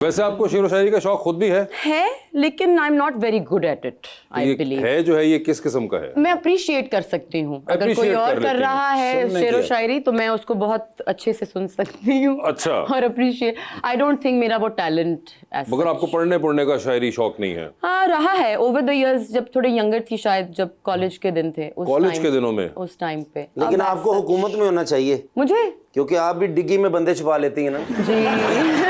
वैसे आपको शेर व शायरी का शौक खुद भी है, लेकिन I am not very good at it, I believe. है जो है ये किस किस्म का है? मैं अप्रिशिएट कर सकती हूँ, अगर कोई और कर रहा है शेर व शायरी तो मैं उसको बहुत अच्छे से सुन सकती हूँ। अच्छा। और अप्रिशिएट, आई डोंट थिंक मेरा वो टैलेंट। मगर आपको पढ़ने का शायरी शौक नहीं है? हाँ, रहा है ओवर द इयर्स, जब थोड़े यंगर थी शायद, जब कॉलेज के दिन थे, कॉलेज के दिनों में, उस टाइम पे। लेकिन आपको हुकूमत में होना चाहिए मुझे, क्योंकि आप भी डिग्गी में बंदे छुपा लेती हैं ना जी।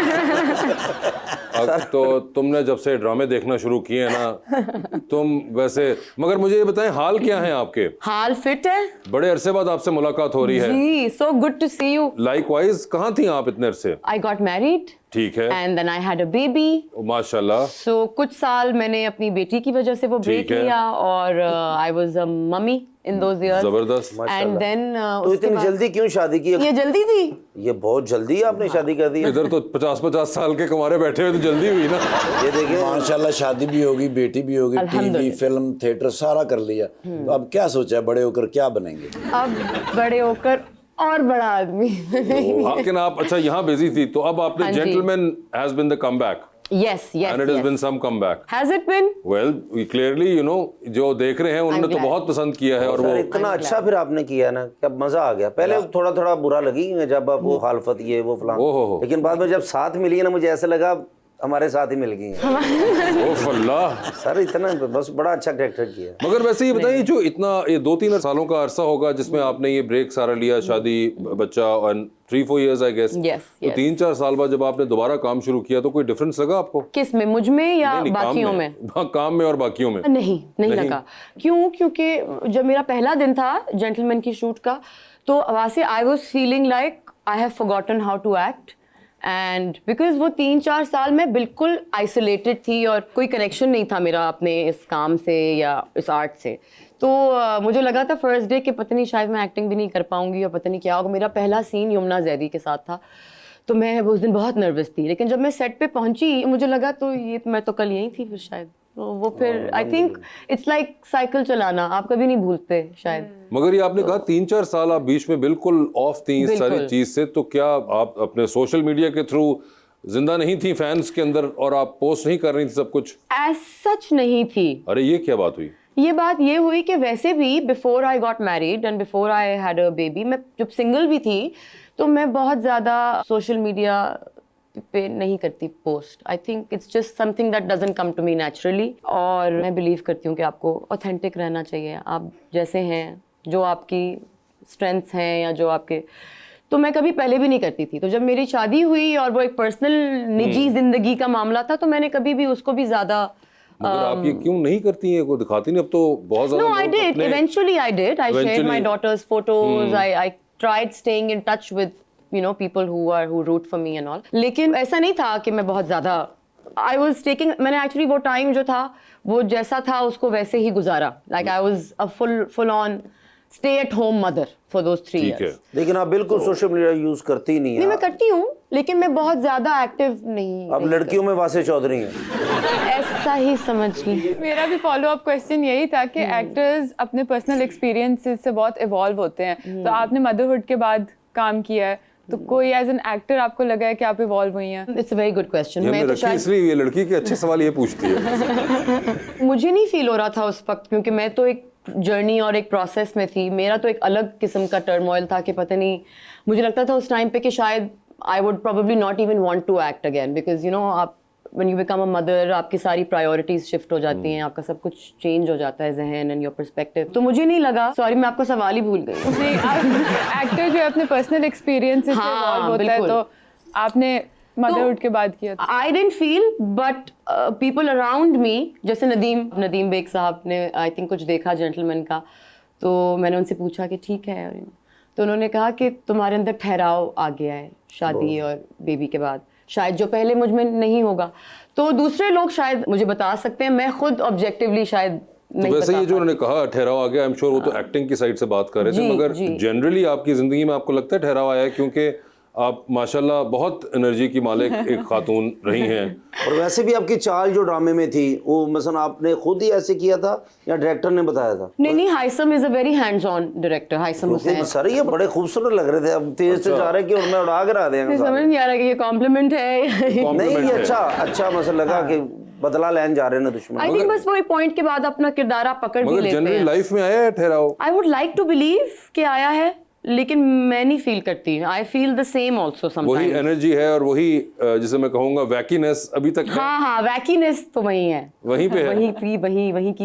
अब तो तुमने जब से ड्रामे देखना शुरू किए हैं ना तुम वैसे, मगर मुझे ये बताएं हाल क्या है आपके? हाल फिट है, बड़े अरसे बाद आपसे मुलाकात हो रही है जी। So good to see you. Likewise. कहाँ थी आप इतने अरसे? आई गॉट मैरिड, ठीक है, and then I had a baby. माशाल्लाह। सो कुछ साल मैंने अपनी बेटी की वजह से वो ब्रेक लिया, और I was a mummy in those years. जबरदस्त। एंड देन तो इतनी जल्दी क्यों शादी की? ये जल्दी थी, ये बहुत जल्दी आपने शादी कर दी। इधर तो 50-50 साल के कुंवारे बैठे हुए, तो जल्दी हुई ना। ये देखिए माशाल्लाह, शादी भी होगी, बेटी भी होगी, टीवी फिल्म थिएटर सारा कर लिया। तो अब क्या सोचा है, बड़े होकर क्या बनेंगे? अब बड़े होकर और बड़ा आदमी। लेकिन आप अच्छा यहाँ बिजी थी, तो अब आपने gentleman has been the comeback. Yes, yes, and it has been some comeback. Has it been? Well, clearly, you know, जो देख रहे हैं उन्होंने तो बहुत पसंद किया है, और वो इतना अच्छा फिर आपने किया ना कि अब मजा आ गया। पहले थोड़ा थोड़ा बुरा लगी जब आप वो खालफत ये वो फलान, लेकिन बाद में जब साथ मिली ना, मुझे ऐसा लगा हमारे साथ ही मिल गई हैं। ओह अल्लाह सर इतना बस बड़ा अच्छा कैरेक्टर किया। मगर वैसे ये बताइए, जो इतना ये 2-3 सालों का अरसा होगा जिसमें आपने ये ब्रेक सारा लिया, शादी बच्चा, और 3-4 years आई गेस, तो 3-4 साल बाद जब आपने दोबारा काम शुरू किया तो कोई डिफरेंस लगा आपको? किस में, मुझ में या बाकियों में? काम में और बाकियों में? नहीं लगा। क्यों? क्योंकि जब मेरा पहला दिन था जेंटलमैन की शूट का, तो वहाँ से I was feeling like I have forgotten how to act, and because वो 3-4 साल में बिल्कुल आइसोलेटेड थी और कोई कनेक्शन नहीं था मेरा अपने इस काम से या इस आर्ट से। तो मुझे लगा था फर्स्ट डे कि पता नहीं शायद मैं एक्टिंग भी नहीं कर पाऊंगी और पता नहीं क्या होगा। मेरा पहला सीन यमुना जैदी के साथ था, तो मैं उस दिन बहुत नर्वस थी, लेकिन जब मैं सेट पे पहुंची मुझे लगा तो ये मैं तो कल यहीं थी फिर शायद। तो वो फिर आई थिंक इट्स लाइक साइकिल चलाना, आप कभी नहीं भूलते शायद। मगर ये आपने कहा 3-4 साल आप बीच में बिल्कुल ऑफ थी इस सारी चीज से, तो क्या आप अपने सोशल मीडिया के थ्रू जिंदा नहीं थी फैंस के अंदर, और आप पोस्ट नहीं कर रही थी सब कुछ? एज सच नहीं थी। अरे ये क्या बात हुई? ये बात ये हुई कि वैसे भी before I got married and before I had a baby, मैं जब सिंगल भी थी तो मैं बहुत ज़्यादा सोशल मीडिया पे नहीं करती post. I think it's just something that doesn't come to me naturally, और मैं बिलीव करती हूँ कि आपको ऑथेंटिक रहना चाहिए, आप जैसे हैं, जो आपकी स्ट्रेंथ्स हैं या जो आपके। तो मैं कभी पहले भी नहीं करती थी, तो जब मेरी शादी हुई और वो एक पर्सनल निजी जिंदगी का मामला था, तो मैंने कभी भी उसको भी ज़्यादा। मगर आप ये क्यों नहीं करती हैं, को दिखाती नहीं? अब तो बहुत ज़्यादा। No, I did. Eventually, I did. I shared my daughter's photos. I tried staying in touch with, you know, people who root for me and all. लेकिन ऐसा नहीं था कि मैं बहुत ज़्यादा I was taking, मैंने एक्चुअली वो टाइम जो था वो जैसा था उसको वैसे ही गुजारा। Like I was a full on stay at home mother for those 3 years. लेकिन आप बिल्कुल सोशल मीडिया यूज करती नहीं है? नहीं, मैं करती हूँ, लेकिन मैं बहुत ज्यादा एक्टिव नहीं। अब लड़कियों में वासे चौधरी हैं। ऐसा ही समझ ली। मेरा भी फॉलो अप क्वेश्चन यही था कि एक्टर्स अपने पर्सनल एक्सपीरियंसेस से बहुत इवॉल्व होते हैं, तो आपने मदरहुड के बाद काम किया है, तो कोई एज एन एक्टर आपको लगा है कि आप इवॉल्व हुई हैं? It's a very good question. मैं तो शायद इसलिए ये लड़की के अच्छे सवाल ये पूछती है। मुझे नहीं फील हो रहा था उस वक्त, क्योंकि मैं तो एक जर्नी और एक प्रोसेस में थी। मेरा तो एक अलग किस्म का टर्मोइल था कि पता नहीं, मुझे लगता था उस टाइम पे कि शायद I would probably not even want to act again, because you know आप when you become a mother आपकी सारी प्रायोरिटीज शिफ्ट हो जाती हैं, आपका सब कुछ चेंज हो जाता है, जहन एंड योर पर्सपेक्टिव। तो मुझे नहीं लगा, सॉरी मैं आपका सवाल ही भूल गई। नहीं, एक्टर जो अपने पर्सनल एक्सपीरियंसेस से इवॉल्व होता है, तो आपने मदरहुड के बाद किया था। I didn't feel, but people around me, जैसे नदीम बेग साहब ने आई थिंक कुछ देखा जेंटलमैन का, तो मैंने उनसे पूछा कि ठीक है, तो उन्होंने कहा कि तुम्हारे अंदर ठहराव आ गया है शादी और बेबी के बाद, शायद जो पहले मुझ में नहीं होगा। तो दूसरे लोग शायद मुझे बता सकते हैं, मैं खुद ऑब्जेक्टिवली शायद नहीं। वैसे ये जो उन्होंने कहा ठहराव आ गया, आई एम श्योर वो तो एक्टिंग की साइड से बात कर रहे थे, मगर जनरली आपकी जिंदगी में आपको लगता है ठहराव आया है? क्योंकि आप माशाल्लाह बहुत एनर्जी की मालिक एक खातून रही हैं, और वैसे भी आपकी चाल जो ड्रामे में थी वो मसलन आपने खुद ही ऐसे किया था या डायरेक्टर ने बताया था? नहीं, Haissam is a very hands on director, Haissam Hussain. Sir ये बड़े खूबसूरत लग रहे थे, अब तेज से जा रहे कि उनमें उड़ा कर आ देंगे। समझ नहीं आ रहा कि ये कॉम्प्लीमेंट है। नहीं ये अच्छा मसला लगा कि बदला लेने जा रहे हैं ना दुश्मन। आई थिंक बस वो एक पॉइंट के बाद अपना किरदार आप पकड़ भी लेते हैं। जनरली लाइफ में आया है ठहराव? I would like to believe कि आया है, लेकिन मैं नहीं फील करती। I feel the same also sometimes. वही एनर्जी है और वही जिसे मैं कहूंगा वैकीनेस अभी तक है। हाँ, वैकीनेस तो वही है, वहीं पे है,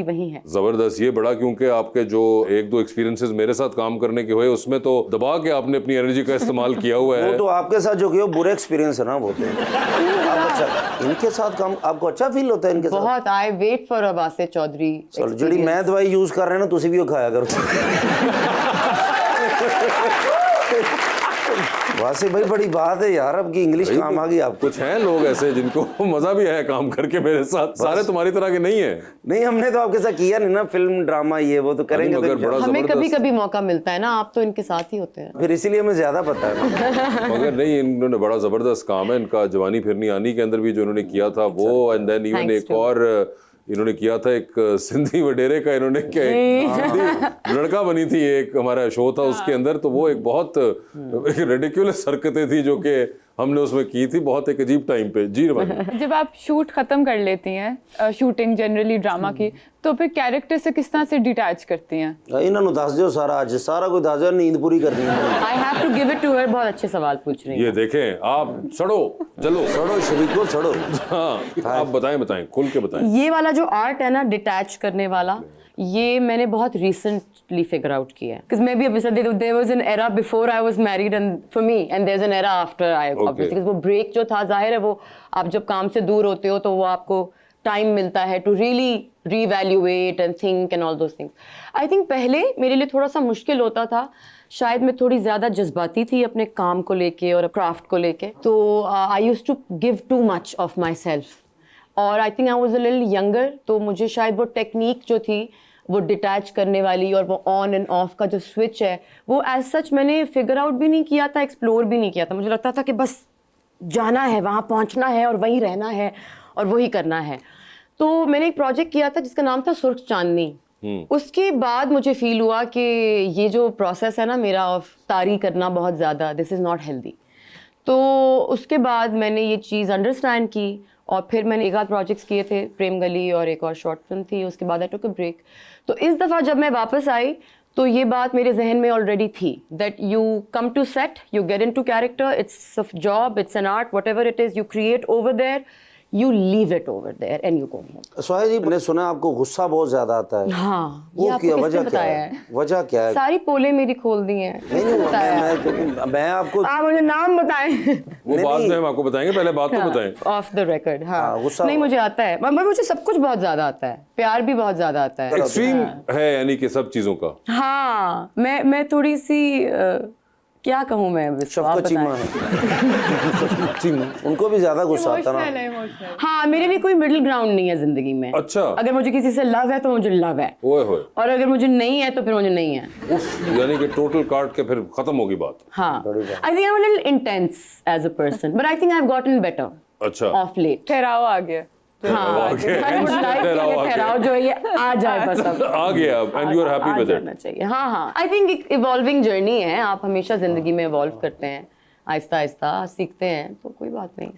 वही है। जबरदस्त। ये बड़ा क्योंकि आपके जो एक दो एक्सपीरियंसेस मेरे साथ काम करने के हुए उसमें तो दबा के आपने अपनी एनर्जी का इस्तेमाल किया हुआ है। वो तो आपके साथ जो किया बुरे एक्सपीरियंस है ना वो तो। आप अच्छा इनके साथ काम आपको अच्छा फील होता है इनके साथ? बहुत। I wait for Wasif Chaudhary. चलो ਜਿਹੜੀ मैं दवाई यूज कर रहे हैं ना तुसी भी वो खाया करो। वासिफ भाई बड़ी बात है यार, अब की इंग्लिश काम आ गई आपको। कुछ हैं लोग ऐसे जिनको मजा भी है काम करके मेरे साथ, सारे तुम्हारी तरह के नहीं है। नहीं हमने तो आपके साथ किया नहीं ना, फिल्म ड्रामा ये वो तो करेंगे मगर तो बड़ा हमें जबरदस्त। कभी कभी मौका मिलता है ना, आप तो इनके साथ ही होते हैं। फिर इसीलिए हमें ज्यादा पता है। मगर नहीं, इन्होंने बड़ा जबरदस्त काम है इनका। जवानी फिरनी आनी के अंदर भी जो इन्होंने किया था वो, एंड देन इवन एक और इन्होंने किया था एक सिंधी वडेरे का, इन्होंने क्या सिंधी लड़का बनी थी, एक हमारा शो था उसके अंदर, तो वो एक बहुत रेडिकुलस हरकतें थी जो कि हमने उसमें की थी, बहुत एक अजीब टाइम पे। जी रवानी, जब आप शूट खत्म कर लेती हैं, शूटिंग जनरली ड्रामा की, तो फिर कैरेक्टर से किस तरह से डिटैच करती हैं? इन्होंने दस दो सारा आज सारा कोई दस नींद पूरी करनी है। I have to give it to her. बहुत अच्छे सवाल पूछ रही हैं। ये देखें आप, सड़ो जलो सड़ो शरीको सड़ो। हाँ आप बताएं खुल के बताएं। ये वाला जो आर्ट है ना डिटैच करने वाला, ये मैंने बहुत रिसेंटली फिगर आउट किया है। बिकॉज़ मैं भी अभी there was an era before I was married and for me, and there is an era after I obviously. वो ब्रेक जो था, जाहिर है वो आप जब काम से दूर होते हो तो वो आपको टाइम मिलता है to really re-evaluate and think and all those things. I think पहले मेरे लिए थोड़ा सा मुश्किल होता था, शायद मैं थोड़ी ज़्यादा जज्बाती थी अपने काम को लेके और क्राफ्ट को लेके, तो I used to give too much of myself. और I think I was a little younger, तो मुझे शायद वो टेक्निक जो थी वो डिटैच करने वाली और वो ऑन एंड ऑफ का जो स्विच है वो एज सच मैंने फिगर आउट भी नहीं किया था, एक्सप्लोर भी नहीं किया था। मुझे लगता था कि बस जाना है, वहाँ पहुँचना है और वहीं रहना है और वही करना है। तो मैंने एक प्रोजेक्ट किया था जिसका नाम था सुर्ख चांदनी। उसके बाद मुझे फील हुआ कि ये जो प्रोसेस है ना मेरा ऑफ तारी करना बहुत ज़्यादा, दिस इज़ नॉट हेल्दी। तो उसके बाद मैंने ये चीज़ अंडरस्टैंड की और फिर मैंने एक आध प्रोजेक्ट्स किए थे, प्रेम गली और एक और शॉर्ट फिल्म थी। उसके बाद आई टुक अ ब्रेक। तो इस दफ़ा जब मैं वापस आई तो ये बात मेरे जहन में ऑलरेडी थी that you come to set, you get into character, it's a job, it's an art, whatever it is, you create over there, you leave it over there and you go home. Sohail ji, मैंने सुना आपको गुस्सा बहुत ज्यादा आता है। हाँ, वो ये आपको क्या किसने वजह क्या बताया है? वजह क्या है? सारी पोले मेरी खोल दी हैं। मैं आपको आप मुझे नाम बताएं। वो बाद में हम आपको बताएंगे, पहले बात तो बताएं। Of the record. हाँ, गुस्सा नहीं मुझे आता है, मगर मुझे सब कुछ बहुत ज्यादा आता है, प्यार भी बहुत ज्यादा आता है। एक्सट्रीम है यानी कि सब चीजों का। हाँ, मैं थोड़ी सी क्या कहूँ मैं, शफकत चीमा उनको भी ज्यादा गुस्सा आता ना। इमोशनल। हाँ, मेरे लिए कोई मिडिल ग्राउंड नहीं है जिंदगी में। अच्छा। अगर मुझे किसी से लव है तो मुझे लव है, ओए होए, और अगर मुझे नहीं है तो फिर मुझे नहीं है। उफ, यानी कि टोटल काट के फिर खत्म होगी बात। हाँ, I think I am a little intense as a person, but I think I have gotten better अच्छा ऑफ लेट। ठहराव आ गया। हाँ, I would like कि ये ठहराव जो है ये आ जाए बस अब। आ गया अब, and you are happy with जाना चाहिए। हाँ हाँ, आई थिंक एक इवॉल्विंग जर्नी है, आप हमेशा जिंदगी में इवॉल्व करते हैं, आहिस्ता आहिस्ता सीखते हैं, तो कोई बात नहीं।